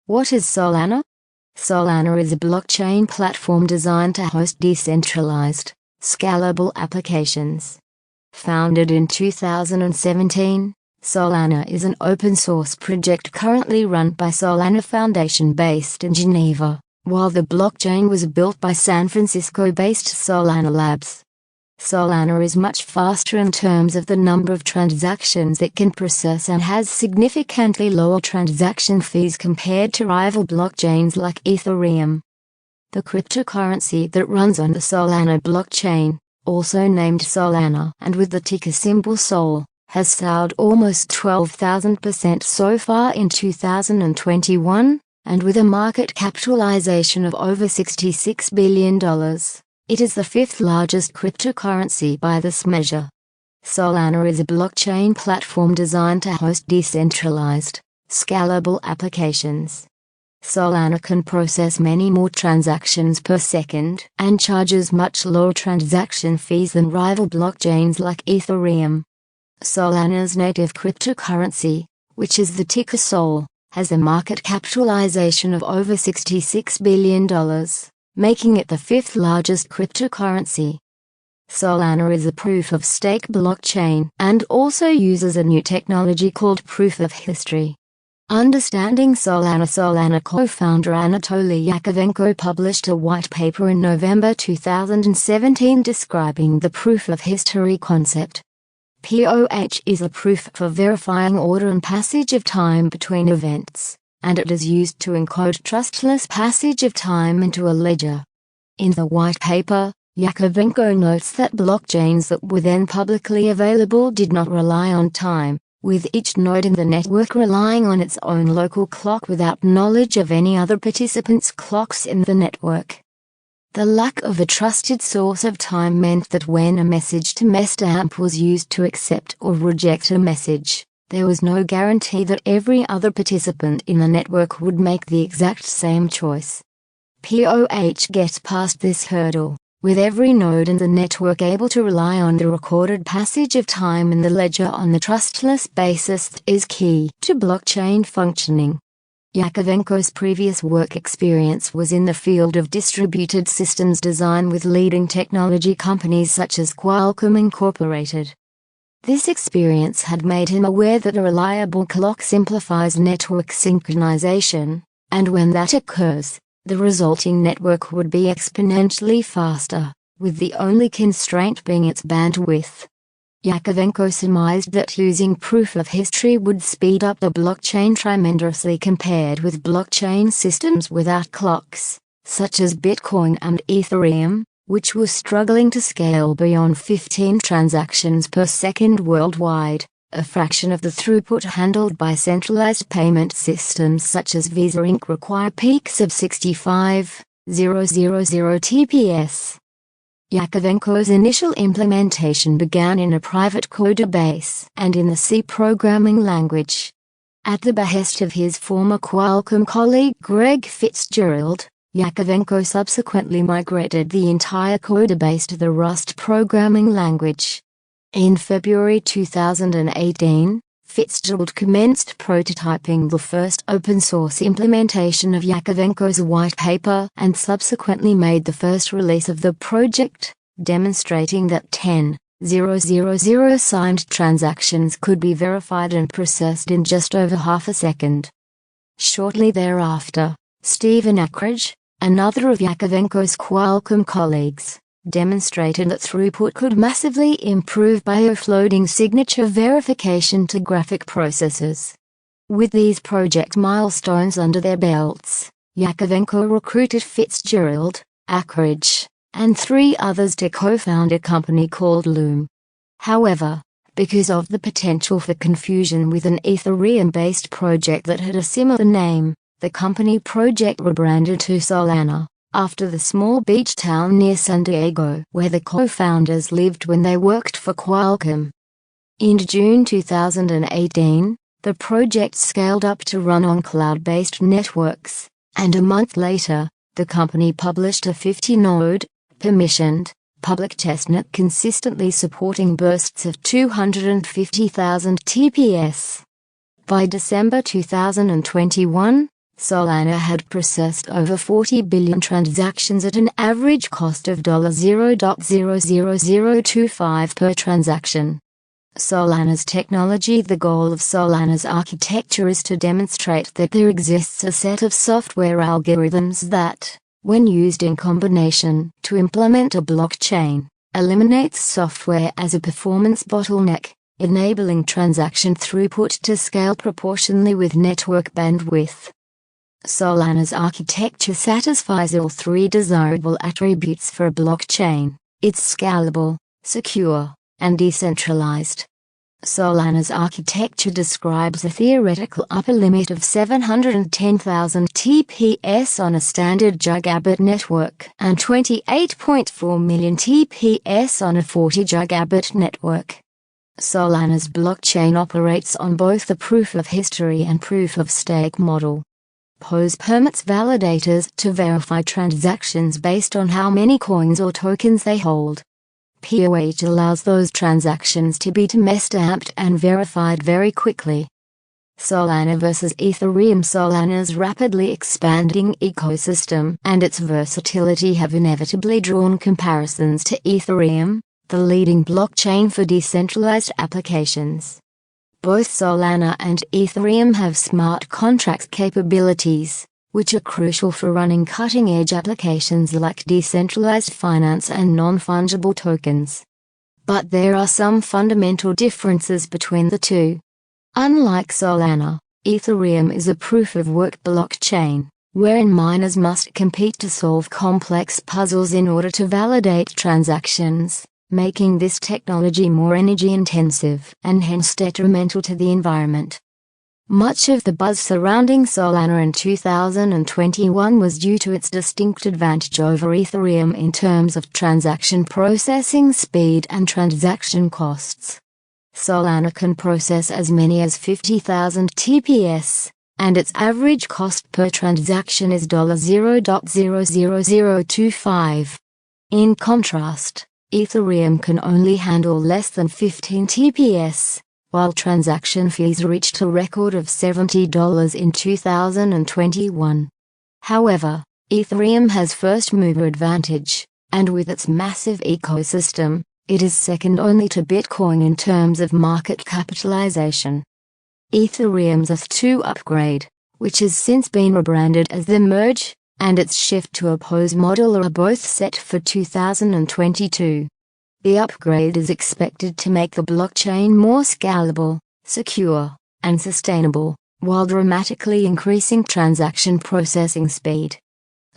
What is Solana? Solana is a blockchain platform designed to host decentralized, scalable applications. Founded in 2017, Solana is an open-source project currently run by Solana Foundation based in Geneva, while the blockchain was built by San Francisco-based Solana Labs. Solana is much faster in terms of the number of transactions it can process and has significantly lower transaction fees compared to rival blockchains like Ethereum. The cryptocurrency that runs on the Solana blockchain, also named Solana and with the ticker symbol SOL, has soared almost 12,000% so far in 2021, and with a market capitalization of over $66 billion. It is the fifth largest cryptocurrency by this measure. Solana is a blockchain platform designed to host decentralized, scalable applications. Solana can process many more transactions per second and charges much lower transaction fees than rival blockchains like Ethereum. Solana's native cryptocurrency, which is the ticker SOL, has a market capitalization of over $66 billion. Making it the fifth largest cryptocurrency. Solana is a proof-of-stake blockchain and also uses a new technology called proof of history. Understanding Solana co-founder Anatoly Yakovenko published a white paper in November 2017 describing the proof of history concept. POH is a proof for verifying order and passage of time between events, and it is used to encode trustless passage of time into a ledger. In the white paper, Yakovenko notes that blockchains that were then publicly available did not rely on time, with each node in the network relying on its own local clock without knowledge of any other participants' clocks in the network. The lack of a trusted source of time meant that when a message-to-stamp was used to accept or reject a message, there was no guarantee that every other participant in the network would make the exact same choice. POH gets past this hurdle, with every node in the network able to rely on the recorded passage of time in the ledger on the trustless basis that is key to blockchain functioning. Yakovenko's previous work experience was in the field of distributed systems design with leading technology companies such as Qualcomm Incorporated. This experience had made him aware that a reliable clock simplifies network synchronization, and when that occurs, the resulting network would be exponentially faster, with the only constraint being its bandwidth. Yakovenko surmised that using proof of history would speed up the blockchain tremendously compared with blockchain systems without clocks, such as Bitcoin and Ethereum, which was struggling to scale beyond 15 transactions per second worldwide, a fraction of the throughput handled by centralized payment systems such as Visa Inc. require peaks of 65,000 TPS. Yakovenko's initial implementation began in a private codebase and in the C programming language. At the behest of his former Qualcomm colleague Greg Fitzgerald, Yakovenko subsequently migrated the entire codebase to the Rust programming language. In February 2018, Fitzgerald commenced prototyping the first open-source implementation of Yakovenko's white paper and subsequently made the first release of the project, demonstrating that 10,000 signed transactions could be verified and processed in just over half a second. Shortly thereafter, Stephen Ackridge, another of Yakovenko's Qualcomm colleagues, demonstrated that throughput could massively improve by offloading signature verification to graphic processors. With these project milestones under their belts, Yakovenko recruited Fitzgerald, Ackridge, and 3 others to co-found a company called Loom. However, because of the potential for confusion with an Ethereum-based project that had a similar name, the company project rebranded to Solana, after the small beach town near San Diego where the co-founders lived when they worked for Qualcomm. In June 2018, the project scaled up to run on cloud-based networks, and a month later, the company published a 50-node, permissioned, public testnet consistently supporting bursts of 250,000 TPS. By December 2021, Solana had processed over 40 billion transactions at an average cost of $0.00025 per transaction. Solana's technology. The goal of Solana's architecture is to demonstrate that there exists a set of software algorithms that, when used in combination to implement a blockchain, eliminates software as a performance bottleneck, enabling transaction throughput to scale proportionally with network bandwidth. Solana's architecture satisfies all three desirable attributes for a blockchain. It's scalable, secure, and decentralized. Solana's architecture describes a theoretical upper limit of 710,000 TPS on a standard gigabit network and 28.4 million TPS on a 40 gigabit network. Solana's blockchain operates on both the proof of history and proof of stake model. POS permits validators to verify transactions based on how many coins or tokens they hold. POH allows those transactions to be timestamped and verified very quickly. Solana versus Ethereum. Solana's rapidly expanding ecosystem and its versatility have inevitably drawn comparisons to Ethereum, the leading blockchain for decentralized applications. Both Solana and Ethereum have smart contract capabilities, which are crucial for running cutting-edge applications like decentralized finance and non-fungible tokens. But there are some fundamental differences between the two. Unlike Solana, Ethereum is a proof-of-work blockchain, wherein miners must compete to solve complex puzzles in order to validate transactions, making this technology more energy-intensive and hence detrimental to the environment. Much of the buzz surrounding Solana in 2021 was due to its distinct advantage over Ethereum in terms of transaction processing speed and transaction costs. Solana can process as many as 50,000 TPS, and its average cost per transaction is $0.00025. In contrast, Ethereum can only handle less than 15 TPS, while transaction fees reached a record of $70 in 2021. However, Ethereum has first-mover advantage, and with its massive ecosystem, it is second only to Bitcoin in terms of market capitalization. Ethereum's ETH2 upgrade, which has since been rebranded as the Merge, and its shift to a POS model are both set for 2022. The upgrade is expected to make the blockchain more scalable, secure, and sustainable, while dramatically increasing transaction processing speed.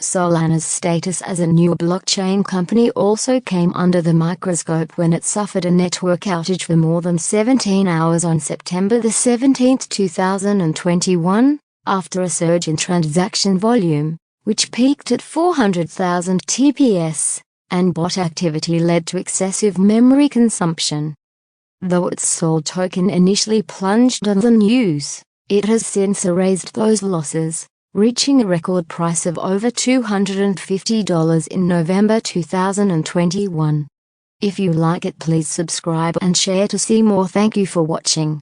Solana's status as a new blockchain company also came under the microscope when it suffered a network outage for more than 17 hours on September 17, 2021, after a surge in transaction volume, which peaked at 400,000 TPS, and bot activity led to excessive memory consumption. Though its SOL token initially plunged on the news, it has since erased those losses, reaching a record price of over $250 in November 2021. If you like it, please subscribe and share to see more. Thank you for watching.